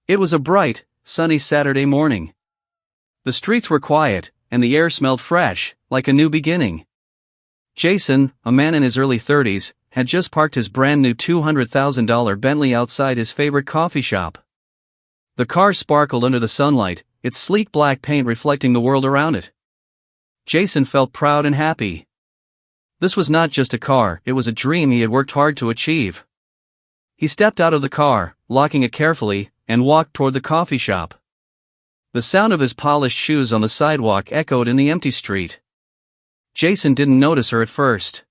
It was a bright, sunny Saturday morning. The streets were quiet, and the air smelled fresh, like a new beginning. Jason, a man in his early 30s, had just parked his brand new $200,000 Bentley outside his favorite coffee shop. The car sparkled under the sunlight, its sleek black paint reflecting the world around it. Jason felt proud and happy. This was not just a car, it was a dream he had worked hard to achieve. He stepped out of the car, locking it carefully, and walked toward the coffee shop. The sound of his polished shoes on the sidewalk echoed in the empty street. Jason didn't notice her at first.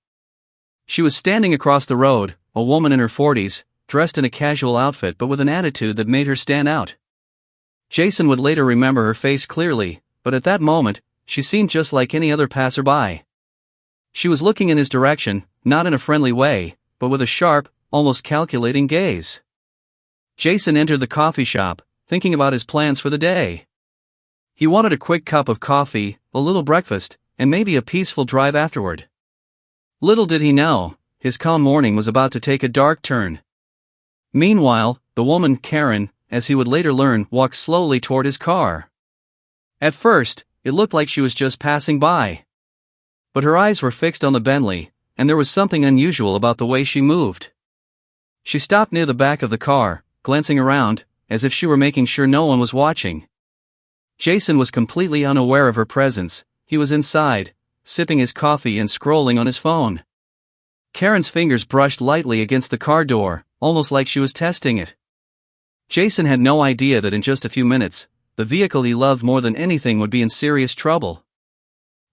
She was standing across the road, a woman in her 40s, dressed in a casual outfit but with an attitude that made her stand out. Jason would later remember her face clearly, but at that moment, she seemed just like any other passerby. She was looking in his direction, not in a friendly way, but with a sharp, almost calculating gaze. Jason entered the coffee shop, thinking about his plans for the day. He wanted a quick cup of coffee, a little breakfast, and maybe a peaceful drive afterward. Little did he know, his calm morning was about to take a dark turn. Meanwhile, the woman, Karen, as he would later learn, walked slowly toward his car. At first, it looked like she was just passing by. But her eyes were fixed on the Bentley, and there was something unusual about the way she moved. She stopped near the back of the car, glancing around, as if she were making sure no one was watching. Jason was completely unaware of her presence. He was inside, sipping his coffee and scrolling on his phone. Karen's fingers brushed lightly against the car door, almost like she was testing it. Jason had no idea that in just a few minutes, the vehicle he loved more than anything would be in serious trouble.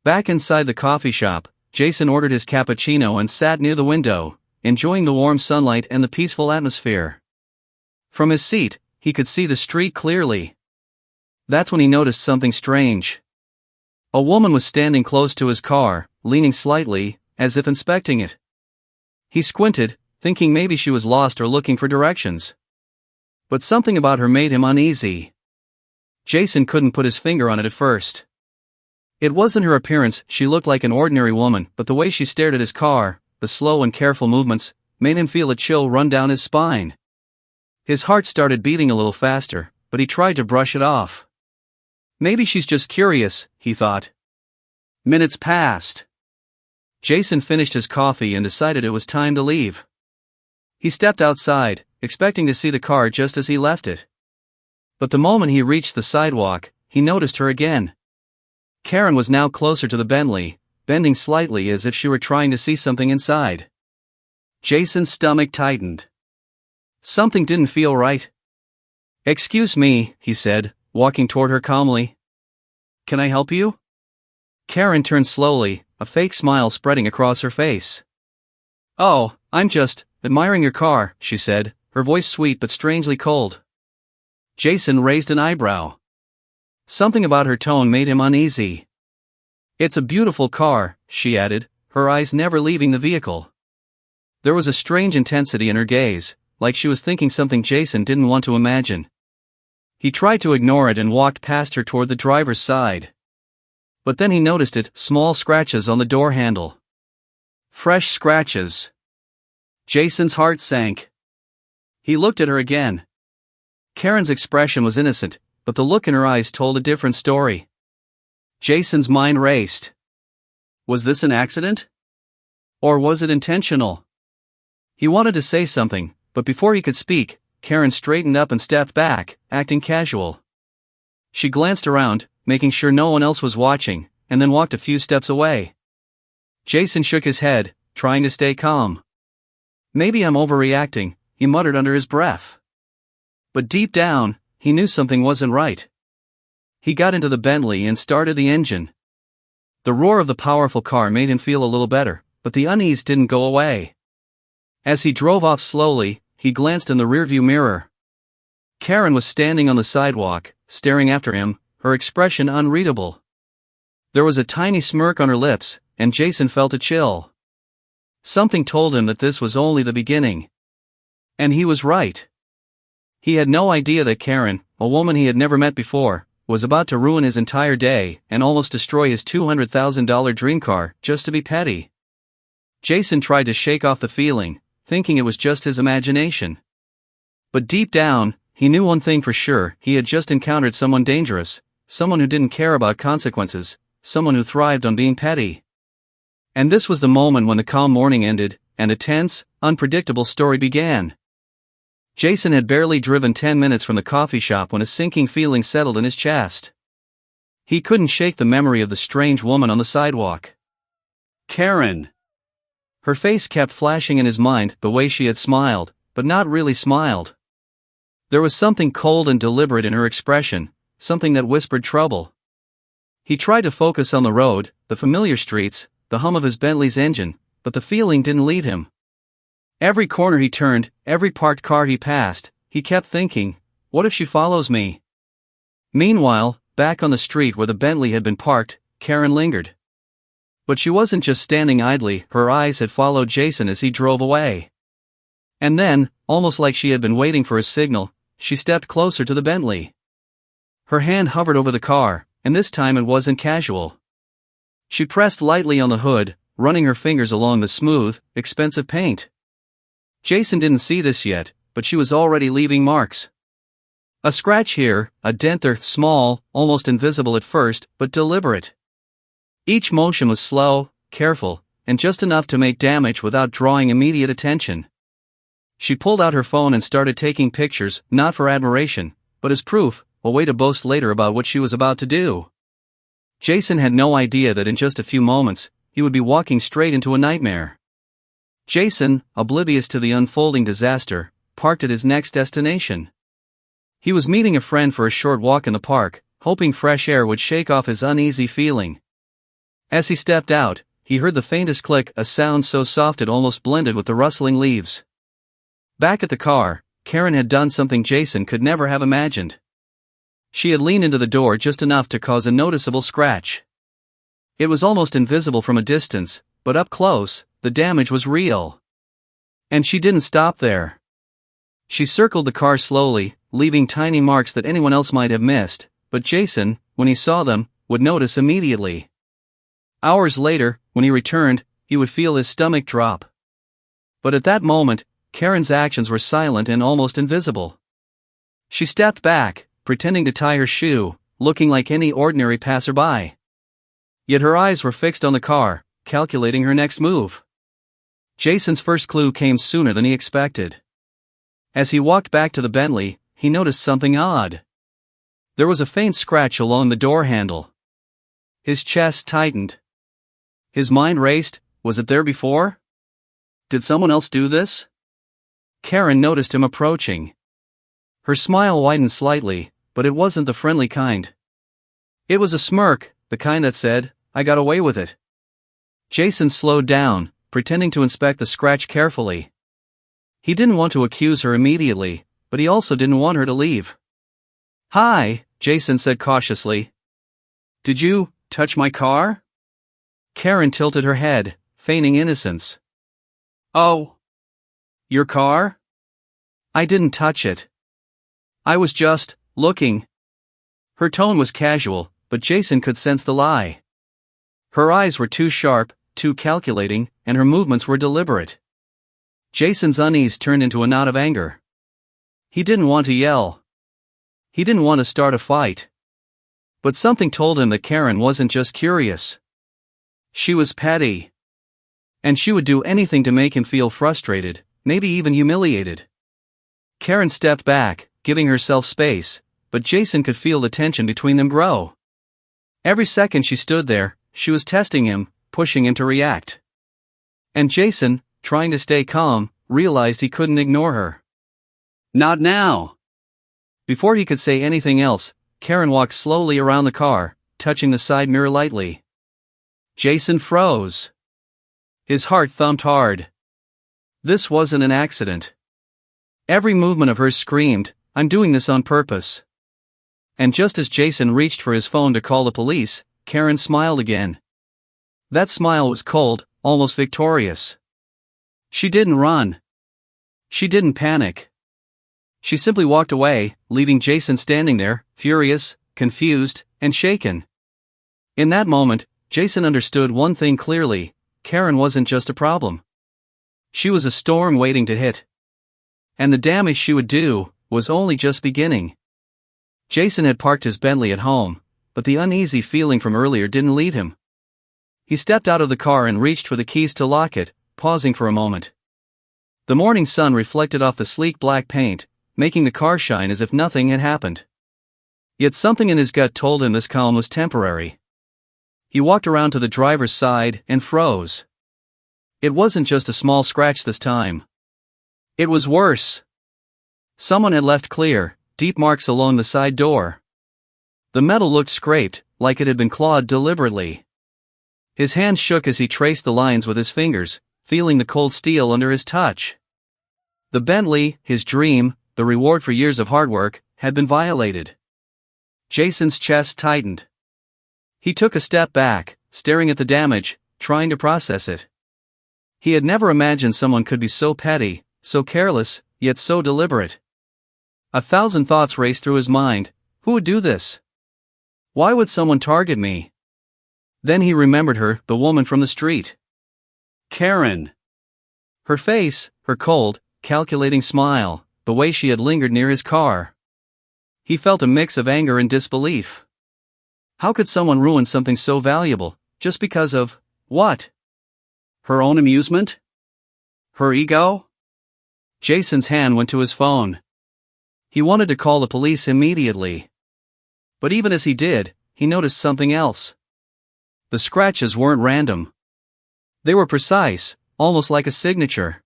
Back inside the coffee shop, Jason ordered his cappuccino and sat near the window, enjoying the warm sunlight and the peaceful atmosphere. From his seat, he could see the street clearly. That's when he noticed something strange. A woman was standing close to his car, leaning slightly, as if inspecting it. He squinted, thinking maybe she was lost or looking for directions. But something about her made him uneasy. Jason couldn't put his finger on it at first. It wasn't her appearance, she looked like an ordinary woman, but the way she stared at his car, the slow and careful movements, made him feel a chill run down his spine. His heart started beating a little faster, but he tried to brush it off. Maybe she's just curious, he thought. Minutes passed. Jason finished his coffee and decided it was time to leave. He stepped outside, expecting to see the car just as he left it. But the moment he reached the sidewalk, he noticed her again. Karen was now closer to the Bentley, bending slightly as if she were trying to see something inside. Jason's stomach tightened. Something didn't feel right. "Excuse me," he said, walking toward her calmly. "Can I help you?" Karen turned slowly, a fake smile spreading across her face. "Oh, I'm just admiring your car," she said, her voice sweet but strangely cold. Jason raised an eyebrow. Something about her tone made him uneasy. "It's a beautiful car," she added, her eyes never leaving the vehicle. There was a strange intensity in her gaze, like she was thinking something Jason didn't want to imagine. He tried to ignore it and walked past her toward the driver's side. But then he noticed it, small scratches on the door handle. Fresh scratches. Jason's heart sank. He looked at her again. Karen's expression was innocent, but the look in her eyes told a different story. Jason's mind raced. Was this an accident? Or was it intentional? He wanted to say something, but before he could speak, Karen straightened up and stepped back, acting casual. She glanced around, making sure no one else was watching, and then walked a few steps away. Jason shook his head, trying to stay calm. "Maybe I'm overreacting," he muttered under his breath. But deep down, he knew something wasn't right. He got into the Bentley and started the engine. The roar of the powerful car made him feel a little better, but the unease didn't go away. As he drove off slowly, he glanced in the rearview mirror. Karen was standing on the sidewalk, staring after him, her expression unreadable. There was a tiny smirk on her lips, and Jason felt a chill. Something told him that this was only the beginning. And he was right. He had no idea that Karen, a woman he had never met before, was about to ruin his entire day and almost destroy his $200,000 dream car just to be petty. Jason tried to shake off the feeling, thinking it was just his imagination. But deep down, he knew one thing for sure: he had just encountered someone dangerous, someone who didn't care about consequences, someone who thrived on being petty. And this was the moment when the calm morning ended, and a tense, unpredictable story began. Jason had barely driven 10 minutes from the coffee shop when a sinking feeling settled in his chest. He couldn't shake the memory of the strange woman on the sidewalk. Karen. Her face kept flashing in his mind, the way she had smiled, but not really smiled. There was something cold and deliberate in her expression, something that whispered trouble. He tried to focus on the road, the familiar streets, the hum of his Bentley's engine, but the feeling didn't leave him. Every corner he turned, every parked car he passed, he kept thinking, what if she follows me? Meanwhile, back on the street where the Bentley had been parked, Karen lingered. But she wasn't just standing idly, her eyes had followed Jason as he drove away. And then, almost like she had been waiting for a signal, she stepped closer to the Bentley. Her hand hovered over the car, and this time it wasn't casual. She pressed lightly on the hood, running her fingers along the smooth, expensive paint. Jason didn't see this yet, but she was already leaving marks. A scratch here, a dent there, small, almost invisible at first, but deliberate. Each motion was slow, careful, and just enough to make damage without drawing immediate attention. She pulled out her phone and started taking pictures, not for admiration, but as proof, a way to boast later about what she was about to do. Jason had no idea that in just a few moments, he would be walking straight into a nightmare. Jason, oblivious to the unfolding disaster, parked at his next destination. He was meeting a friend for a short walk in the park, hoping fresh air would shake off his uneasy feeling. As he stepped out, he heard the faintest click, a sound so soft it almost blended with the rustling leaves. Back at the car, Karen had done something Jason could never have imagined. She had leaned into the door just enough to cause a noticeable scratch. It was almost invisible from a distance, but up close, the damage was real. And she didn't stop there. She circled the car slowly, leaving tiny marks that anyone else might have missed, but Jason, when he saw them, would notice immediately. Hours later, when he returned, he would feel his stomach drop. But at that moment, Karen's actions were silent and almost invisible. She stepped back, pretending to tie her shoe, looking like any ordinary passerby. Yet her eyes were fixed on the car, calculating her next move. Jason's first clue came sooner than he expected. As he walked back to the Bentley, he noticed something odd. There was a faint scratch along the door handle. His chest tightened. His mind raced. Was it there before? Did someone else do this? Karen noticed him approaching. Her smile widened slightly, but it wasn't the friendly kind. It was a smirk, the kind that said, "I got away with it." Jason slowed down, pretending to inspect the scratch carefully. He didn't want to accuse her immediately, but he also didn't want her to leave. "Hi," Jason said cautiously. "Did you touch my car?" Karen tilted her head, feigning innocence. "Oh. Your car? I didn't touch it. I was just looking." Her tone was casual, but Jason could sense the lie. Her eyes were too sharp, too calculating, and her movements were deliberate. Jason's unease turned into a knot of anger. He didn't want to yell. He didn't want to start a fight. But something told him that Karen wasn't just curious. She was petty. And she would do anything to make him feel frustrated, maybe even humiliated. Karen stepped back, giving herself space, but Jason could feel the tension between them grow. Every second she stood there, she was testing him, pushing him to react. And Jason, trying to stay calm, realized he couldn't ignore her. "Not now." Before he could say anything else, Karen walked slowly around the car, touching the side mirror lightly. Jason froze. His heart thumped hard. This wasn't an accident. Every movement of hers screamed, "I'm doing this on purpose." And just as Jason reached for his phone to call the police, Karen smiled again. That smile was cold, almost victorious. She didn't run. She didn't panic. She simply walked away, leaving Jason standing there, furious, confused, and shaken. In that moment, Jason understood one thing clearly: Karen wasn't just a problem. She was a storm waiting to hit. And the damage she would do, was only just beginning. Jason had parked his Bentley at home, but the uneasy feeling from earlier didn't leave him. He stepped out of the car and reached for the keys to lock it, pausing for a moment. The morning sun reflected off the sleek black paint, making the car shine as if nothing had happened. Yet something in his gut told him this calm was temporary. He walked around to the driver's side and froze. It wasn't just a small scratch this time. It was worse. Someone had left clear, deep marks along the side door. The metal looked scraped, like it had been clawed deliberately. His hands shook as he traced the lines with his fingers, feeling the cold steel under his touch. The Bentley, his dream, the reward for years of hard work, had been violated. Jason's chest tightened. He took a step back, staring at the damage, trying to process it. He had never imagined someone could be so petty, so careless, yet so deliberate. 1,000 thoughts raced through his mind. Who would do this? Why would someone target me? Then he remembered her, the woman from the street. Karen. Her face, her cold, calculating smile, the way she had lingered near his car. He felt a mix of anger and disbelief. How could someone ruin something so valuable, just because of, what? Her own amusement? Her ego? Jason's hand went to his phone. He wanted to call the police immediately. But even as he did, he noticed something else. The scratches weren't random. They were precise, almost like a signature.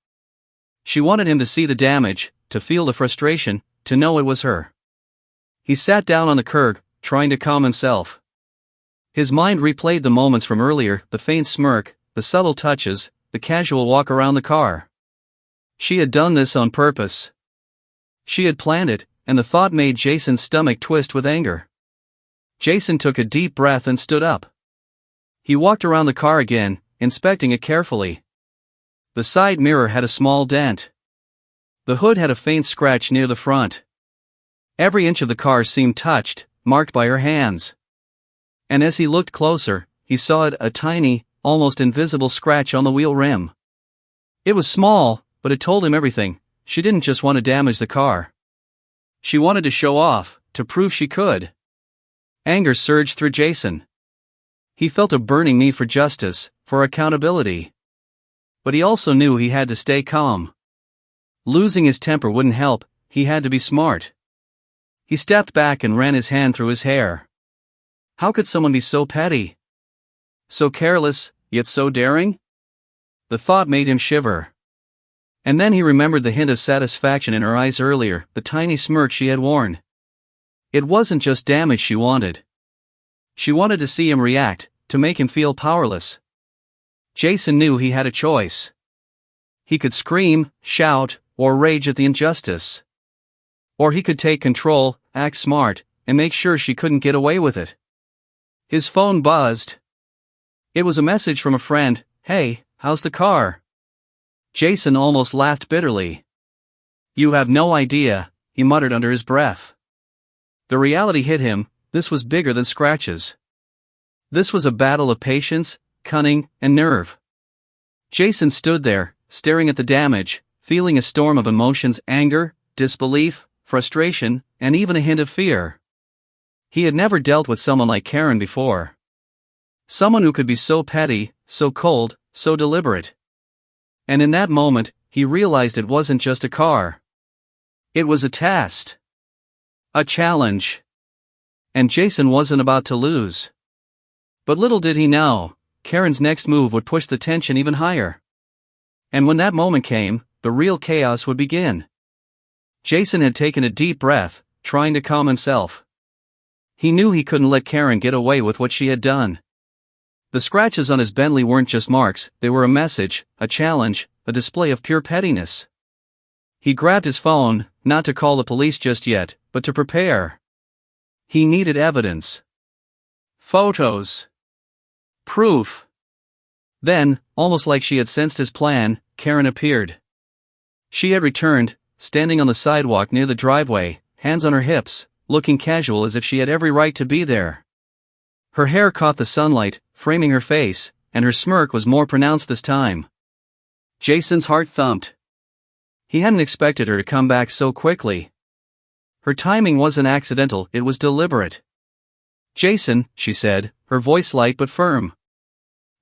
She wanted him to see the damage, to feel the frustration, to know it was her. He sat down on the curb, trying to calm himself. His mind replayed the moments from earlier, the faint smirk, the subtle touches, the casual walk around the car. She had done this on purpose. She had planned it, and the thought made Jason's stomach twist with anger. Jason took a deep breath and stood up. He walked around the car again, inspecting it carefully. The side mirror had a small dent. The hood had a faint scratch near the front. Every inch of the car seemed touched, marked by her hands. And as he looked closer, he saw a tiny, almost invisible scratch on the wheel rim. It was small, but it told him everything. She didn't just want to damage the car. She wanted to show off, to prove she could. Anger surged through Jason. He felt a burning need for justice, for accountability. But he also knew he had to stay calm. Losing his temper wouldn't help, he had to be smart. He stepped back and ran his hand through his hair. How could someone be so petty? So careless, yet so daring? The thought made him shiver. And then he remembered the hint of satisfaction in her eyes earlier, the tiny smirk she had worn. It wasn't just damage she wanted. She wanted to see him react, to make him feel powerless. Jason knew he had a choice. He could scream, shout, or rage at the injustice. Or he could take control, act smart, and make sure she couldn't get away with it. His phone buzzed. It was a message from a friend. Hey, how's the car? Jason almost laughed bitterly. You have no idea, he muttered under his breath. The reality hit him. This was bigger than scratches. This was a battle of patience, cunning, and nerve. Jason stood there, staring at the damage, feeling a storm of emotions: anger, disbelief, frustration, and even a hint of fear. He had never dealt with someone like Karen before. Someone who could be so petty, so cold, so deliberate. And in that moment, he realized it wasn't just a car. It was a test. A challenge. And Jason wasn't about to lose. But little did he know, Karen's next move would push the tension even higher. And when that moment came, the real chaos would begin. Jason had taken a deep breath, trying to calm himself. He knew he couldn't let Karen get away with what she had done. The scratches on his Bentley weren't just marks, they were a message, a challenge, a display of pure pettiness. He grabbed his phone, not to call the police just yet, but to prepare. He needed evidence. Photos. Proof. Then, almost like she had sensed his plan, Karen appeared. She had returned, standing on the sidewalk near the driveway, hands on her hips, looking casual as if she had every right to be there. Her hair caught the sunlight, framing her face, and her smirk was more pronounced this time. Jason's heart thumped. He hadn't expected her to come back so quickly. Her timing wasn't accidental, it was deliberate. "Jason," she said, her voice light but firm.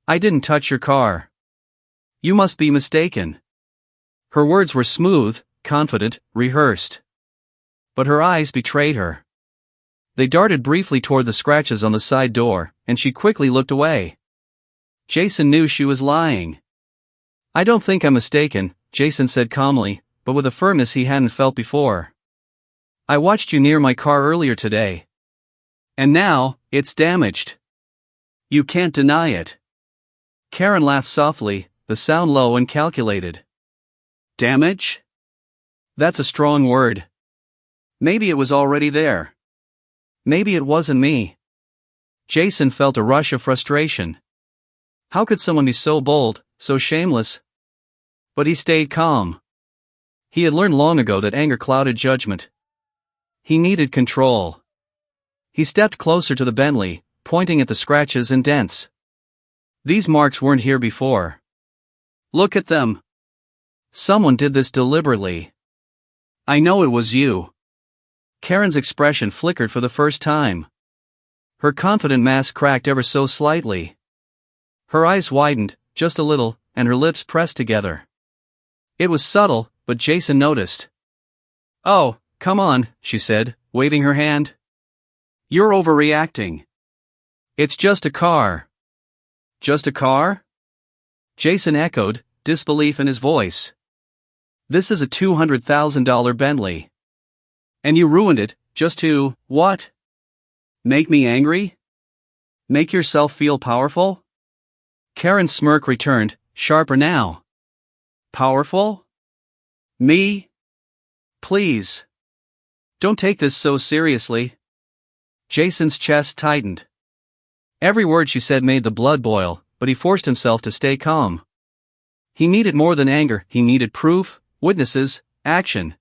"I didn't touch your car. You must be mistaken." Her words were smooth, confident, rehearsed. But her eyes betrayed her. They darted briefly toward the scratches on the side door, and she quickly looked away. Jason knew she was lying. "I don't think I'm mistaken," Jason said calmly, but with a firmness he hadn't felt before. "I watched you near my car earlier today. And now, it's damaged. You can't deny it." Karen laughed softly, the sound low and calculated. "Damage? That's a strong word. Maybe it was already there. Maybe it wasn't me." Jason felt a rush of frustration. How could someone be so bold, so shameless? But he stayed calm. He had learned long ago that anger clouded judgment. He needed control. He stepped closer to the Bentley, pointing at the scratches and dents. "These marks weren't here before. Look at them. Someone did this deliberately. I know it was you." Karen's expression flickered for the first time. Her confident mask cracked ever so slightly. Her eyes widened, just a little, and her lips pressed together. It was subtle, but Jason noticed. "Oh, come on," she said, waving her hand. "You're overreacting. It's just a car." "Just a car?" Jason echoed, disbelief in his voice. "This is a $200,000 Bentley. And you ruined it, just to, what? Make me angry? Make yourself feel powerful?" Karen's smirk returned, sharper now. "Powerful? Me? Please. Don't take this so seriously." Jason's chest tightened. Every word she said made the blood boil, but he forced himself to stay calm. He needed more than anger, he needed proof, witnesses, action.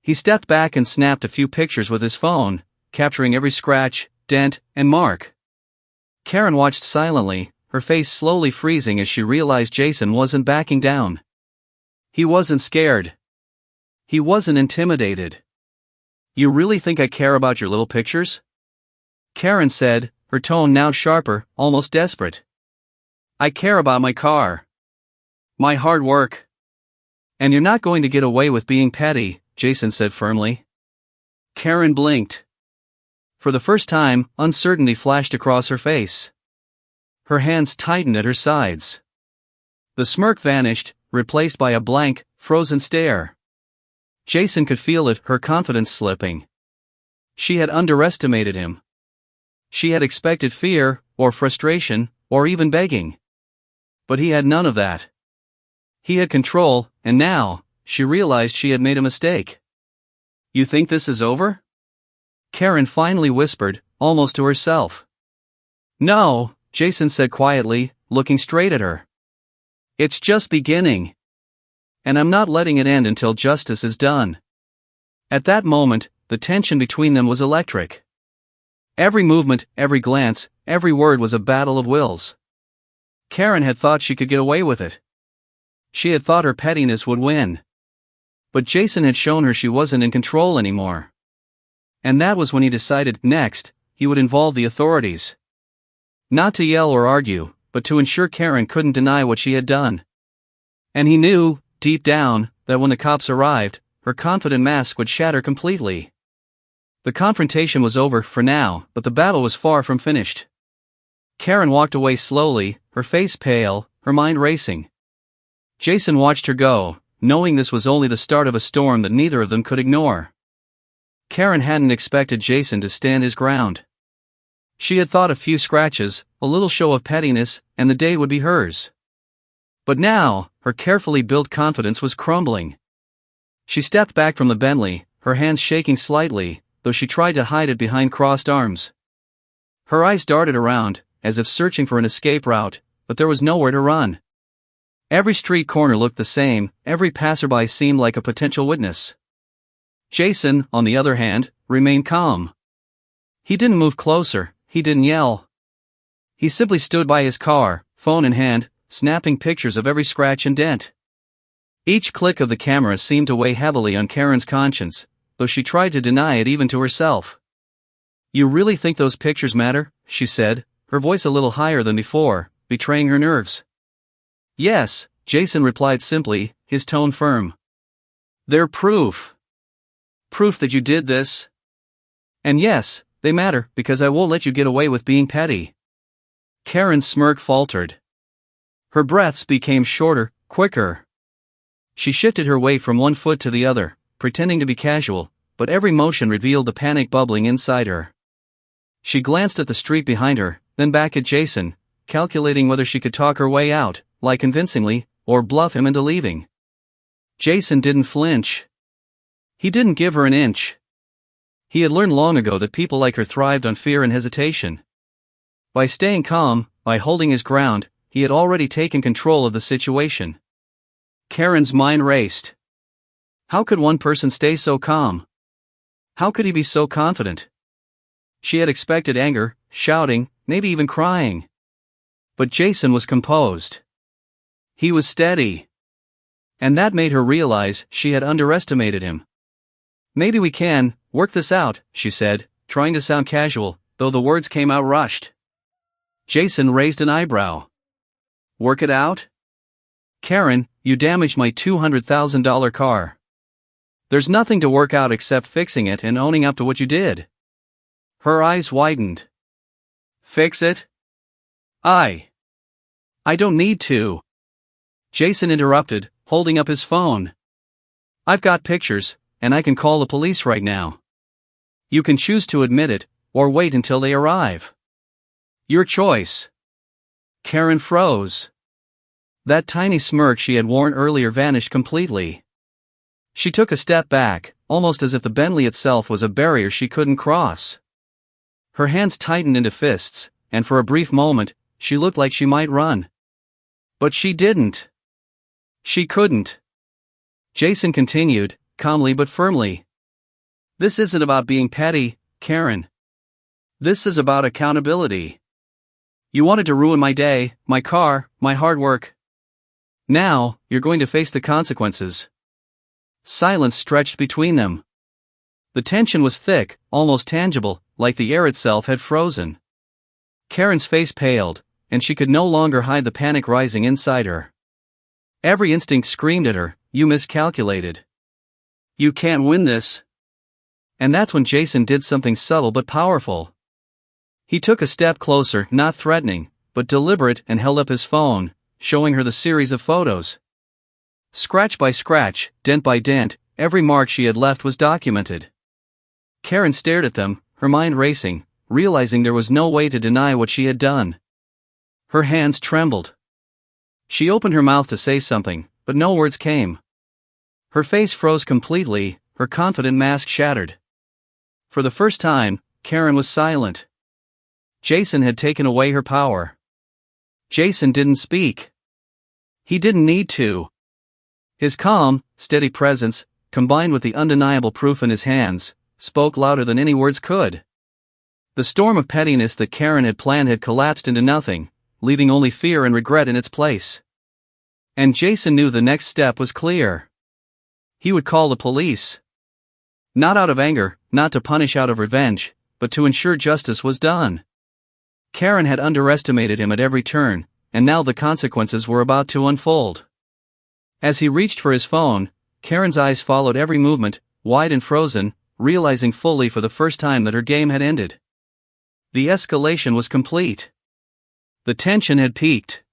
He stepped back and snapped a few pictures with his phone, capturing every scratch, dent, and mark. Karen watched silently, her face slowly freezing as she realized Jason wasn't backing down. He wasn't scared. He wasn't intimidated. "You really think I care about your little pictures?" Karen said, her tone now sharper, almost desperate. "I care about my car. My hard work. And you're not going to get away with being petty," Jason said firmly. Karen blinked. For the first time, uncertainty flashed across her face. Her hands tightened at her sides. The smirk vanished, replaced by a blank, frozen stare. Jason could feel it, her confidence slipping. She had underestimated him. She had expected fear, or frustration, or even begging. But he had none of that. He had control, and now, she realized she had made a mistake. "You think this is over?" Karen finally whispered, almost to herself. "No," Jason said quietly, looking straight at her. "It's just beginning. And I'm not letting it end until justice is done." At that moment, the tension between them was electric. Every movement, every glance, every word was a battle of wills. Karen had thought she could get away with it. She had thought her pettiness would win. But Jason had shown her she wasn't in control anymore. And that was when he decided, next, he would involve the authorities. Not to yell or argue, but to ensure Karen couldn't deny what she had done. And he knew, deep down, that when the cops arrived, her confident mask would shatter completely. The confrontation was over for now, but the battle was far from finished. Karen walked away slowly, her face pale, her mind racing. Jason watched her go, knowing this was only the start of a storm that neither of them could ignore. Karen hadn't expected Jason to stand his ground. She had thought a few scratches, a little show of pettiness, and the day would be hers. But now, her carefully built confidence was crumbling. She stepped back from the Bentley, her hands shaking slightly, though she tried to hide it behind crossed arms. Her eyes darted around, as if searching for an escape route, but there was nowhere to run. Every street corner looked the same, every passerby seemed like a potential witness. Jason, on the other hand, remained calm. He didn't move closer, he didn't yell. He simply stood by his car, phone in hand, snapping pictures of every scratch and dent. Each click of the camera seemed to weigh heavily on Karen's conscience, though she tried to deny it even to herself. "You really think those pictures matter?" she said, her voice a little higher than before, betraying her nerves. "Yes," Jason replied simply, his tone firm. "They're proof. Proof that you did this. And yes, they matter, because I won't let you get away with being petty." Karen's smirk faltered. Her breaths became shorter, quicker. She shifted her weight from one foot to the other, pretending to be casual, but every motion revealed the panic bubbling inside her. She glanced at the street behind her, then back at Jason, calculating whether she could talk her way out, lie convincingly, or bluff him into leaving. Jason didn't flinch. He didn't give her an inch. He had learned long ago that people like her thrived on fear and hesitation. By staying calm, by holding his ground, he had already taken control of the situation. Karen's mind raced. How could one person stay so calm? How could he be so confident? She had expected anger, shouting, maybe even crying. But Jason was composed. He was steady. And that made her realize she had underestimated him. "Maybe we can work this out," she said, trying to sound casual, though the words came out rushed. Jason raised an eyebrow. "Work it out? Karen, you damaged my $200,000 car. There's nothing to work out except fixing it and owning up to what you did." Her eyes widened. "Fix it? I don't need to." Jason interrupted, holding up his phone. "I've got pictures, and I can call the police right now. You can choose to admit it, or wait until they arrive. Your choice." Karen froze. That tiny smirk she had worn earlier vanished completely. She took a step back, almost as if the Bentley itself was a barrier she couldn't cross. Her hands tightened into fists, and for a brief moment, she looked like she might run. But she didn't. She couldn't. Jason continued, calmly but firmly. "This isn't about being petty, Karen. This is about accountability. You wanted to ruin my day, my car, my hard work. Now, you're going to face the consequences." Silence stretched between them. The tension was thick, almost tangible, like the air itself had frozen. Karen's face paled, and she could no longer hide the panic rising inside her. Every instinct screamed at her, "You miscalculated. You can't win this." And that's when Jason did something subtle but powerful. He took a step closer, not threatening, but deliberate, and held up his phone, showing her the series of photos. Scratch by scratch, dent by dent, every mark she had left was documented. Karen stared at them, her mind racing, realizing there was no way to deny what she had done. Her hands trembled. She opened her mouth to say something, but no words came. Her face froze completely, her confident mask shattered. For the first time, Karen was silent. Jason had taken away her power. Jason didn't speak. He didn't need to. His calm, steady presence, combined with the undeniable proof in his hands, spoke louder than any words could. The storm of pettiness that Karen had planned had collapsed into nothing, leaving only fear and regret in its place. And Jason knew the next step was clear. He would call the police. Not out of anger, not to punish out of revenge, but to ensure justice was done. Karen had underestimated him at every turn, and now the consequences were about to unfold. As he reached for his phone, Karen's eyes followed every movement, wide and frozen, realizing fully for the first time that her game had ended. The escalation was complete. The tension had peaked.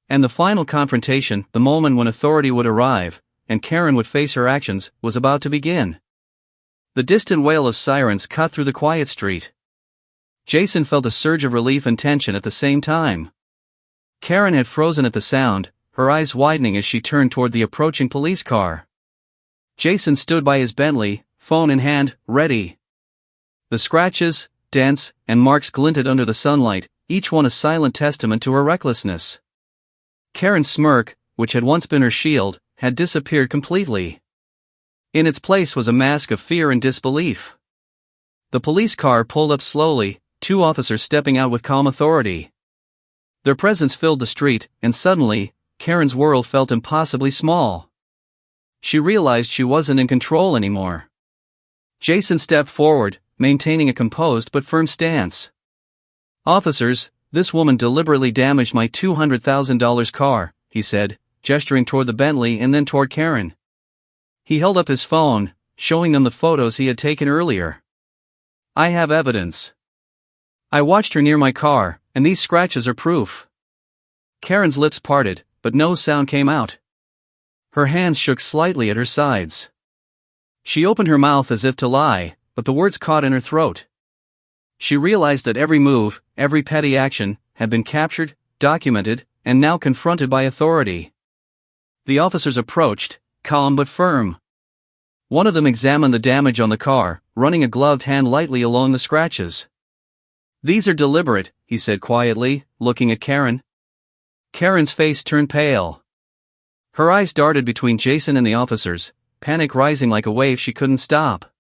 And the final confrontation, the moment when authority would arrive, and Karen would face her actions, was about to begin. The distant wail of sirens cut through the quiet street. Jason felt a surge of relief and tension at the same time. Karen had frozen at the sound, her eyes widening as she turned toward the approaching police car. Jason stood by his Bentley, phone in hand, ready. The scratches, dents, and marks glinted under the sunlight, each one a silent testament to her recklessness. Karen's smirk, which had once been her shield, had disappeared completely. In its place was a mask of fear and disbelief. The police car pulled up slowly, two officers stepping out with calm authority. Their presence filled the street, and suddenly, Karen's world felt impossibly small. She realized she wasn't in control anymore. Jason stepped forward, maintaining a composed but firm stance. "Officers, this woman deliberately damaged my $200,000 car," he said, gesturing toward the Bentley and then toward Karen. He held up his phone, showing them the photos he had taken earlier. "I have evidence. I watched her near my car, and these scratches are proof." Karen's lips parted, but no sound came out. Her hands shook slightly at her sides. She opened her mouth as if to lie, but the words caught in her throat. She realized that every move, every petty action, had been captured, documented, and now confronted by authority. The officers approached, calm but firm. One of them examined the damage on the car, running a gloved hand lightly along the scratches. "These are deliberate," he said quietly, looking at Karen. Karen's face turned pale. Her eyes darted between Jason and the officers, panic rising like a wave she couldn't stop.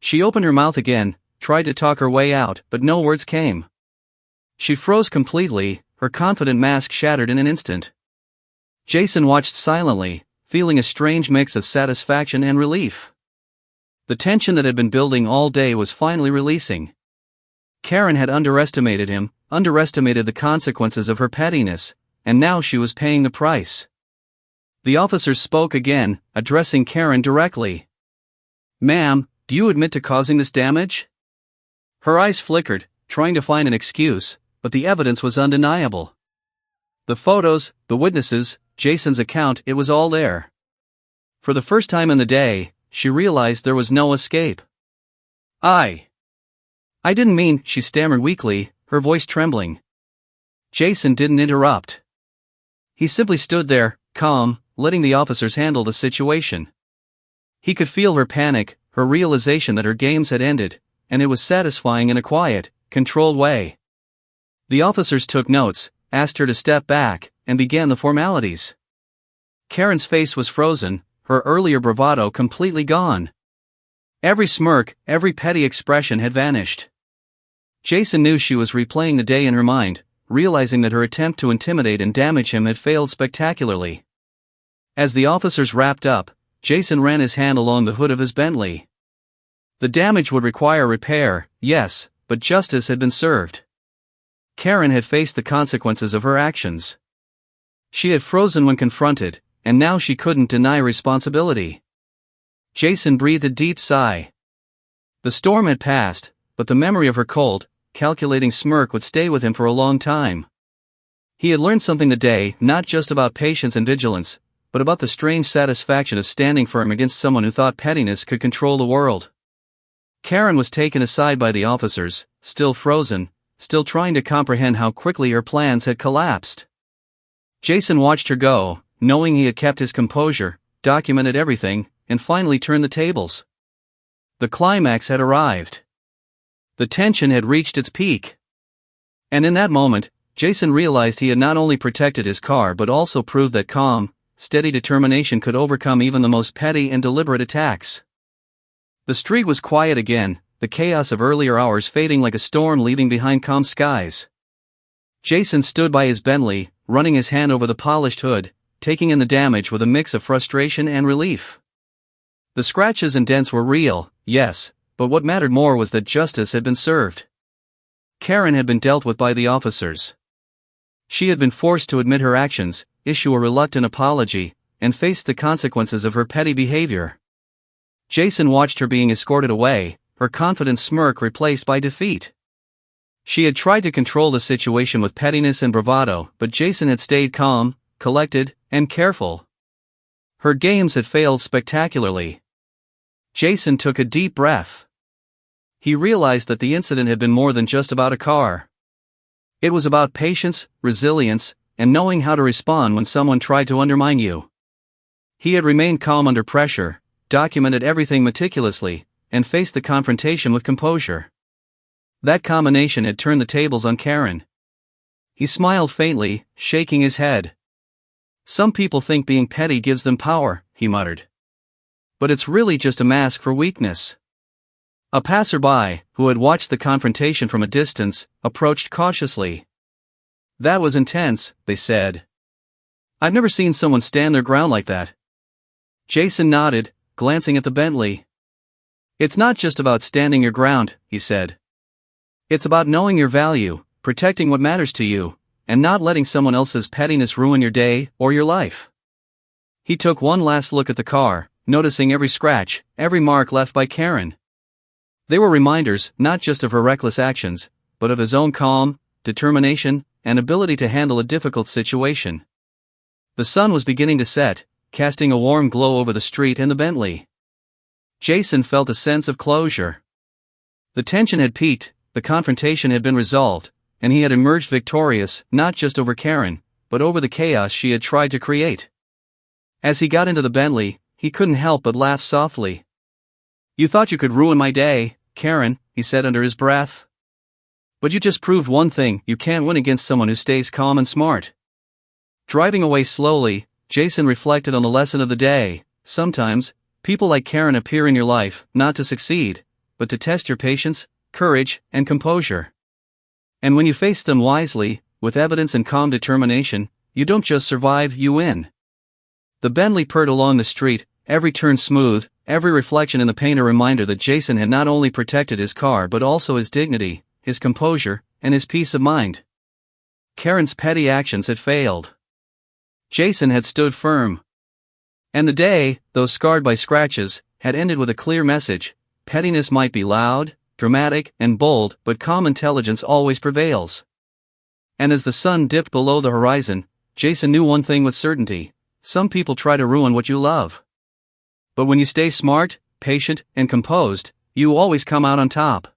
She opened her mouth again, tried to talk her way out, but no words came. She froze completely, her confident mask shattered in an instant. Jason watched silently, feeling a strange mix of satisfaction and relief. The tension that had been building all day was finally releasing. Karen had underestimated him, underestimated the consequences of her pettiness, and now she was paying the price. The officers spoke again, addressing Karen directly. "Ma'am, do you admit to causing this damage?" Her eyes flickered, trying to find an excuse, but the evidence was undeniable. The photos, the witnesses, Jason's account, it was all there. For the first time in the day, she realized there was no escape. I didn't mean," she stammered weakly, her voice trembling. Jason didn't interrupt. He simply stood there, calm, letting the officers handle the situation. He could feel her panic, her realization that her games had ended, and it was satisfying in a quiet, controlled way. The officers took notes, asked her to step back, and began the formalities. Karen's face was frozen, her earlier bravado completely gone. Every smirk, every petty expression had vanished. Jason knew she was replaying the day in her mind, realizing that her attempt to intimidate and damage him had failed spectacularly. As the officers wrapped up, Jason ran his hand along the hood of his Bentley. The damage would require repair, yes, but justice had been served. Karen had faced the consequences of her actions. She had frozen when confronted, and now she couldn't deny responsibility. Jason breathed a deep sigh. The storm had passed, but the memory of her cold, calculating smirk would stay with him for a long time. He had learned something that day, not just about patience and vigilance, but about the strange satisfaction of standing firm against someone who thought pettiness could control the world. Karen was taken aside by the officers, still frozen, still trying to comprehend how quickly her plans had collapsed. Jason watched her go, knowing he had kept his composure, documented everything, and finally turned the tables. The climax had arrived. The tension had reached its peak. And in that moment, Jason realized he had not only protected his car but also proved that calm, steady determination could overcome even the most petty and deliberate attacks. The street was quiet again, the chaos of earlier hours fading like a storm leaving behind calm skies. Jason stood by his Bentley, running his hand over the polished hood, taking in the damage with a mix of frustration and relief. The scratches and dents were real, yes, but what mattered more was that justice had been served. Karen had been dealt with by the officers. She had been forced to admit her actions, issue a reluctant apology, and face the consequences of her petty behavior. Jason watched her being escorted away, her confident smirk replaced by defeat. She had tried to control the situation with pettiness and bravado, but Jason had stayed calm, collected, and careful. Her games had failed spectacularly. Jason took a deep breath. He realized that the incident had been more than just about a car. It was about patience, resilience, and knowing how to respond when someone tried to undermine you. He had remained calm under pressure, documented everything meticulously, and faced the confrontation with composure. That combination had turned the tables on Karen. He smiled faintly, shaking his head. "Some people think being petty gives them power," he muttered. "But it's really just a mask for weakness." A passerby, who had watched the confrontation from a distance, approached cautiously. "That was intense," they said. "I've never seen someone stand their ground like that." Jason nodded, glancing at the Bentley. It's not just about standing your ground, he said. It's about knowing your value, protecting what matters to you, and not letting someone else's pettiness ruin your day or your life. He took one last look at the car, noticing every scratch, every mark left by Karen. They were reminders not just of her reckless actions, but of his own calm, determination, and ability to handle a difficult situation. The sun was beginning to set, casting a warm glow over the street and the Bentley. Jason felt a sense of closure. The tension had peaked, the confrontation had been resolved, and he had emerged victorious not just over Karen, but over the chaos she had tried to create. As he got into the Bentley, he couldn't help but laugh softly. "You thought you could ruin my day, Karen," he said under his breath. "But you just proved one thing: you can't win against someone who stays calm and smart." Driving away slowly, Jason reflected on the lesson of the day. Sometimes, people like Karen appear in your life, not to succeed, but to test your patience, courage, and composure. And when you face them wisely, with evidence and calm determination, you don't just survive, you win. The Bentley purred along the street, every turn smooth, every reflection in the paint a reminder that Jason had not only protected his car but also his dignity, his composure, and his peace of mind. Karen's petty actions had failed. Jason had stood firm. And the day, though scarred by scratches, had ended with a clear message: pettiness might be loud, dramatic, and bold, but calm intelligence always prevails. And as the sun dipped below the horizon, Jason knew one thing with certainty: some people try to ruin what you love. But when you stay smart, patient, and composed, you always come out on top.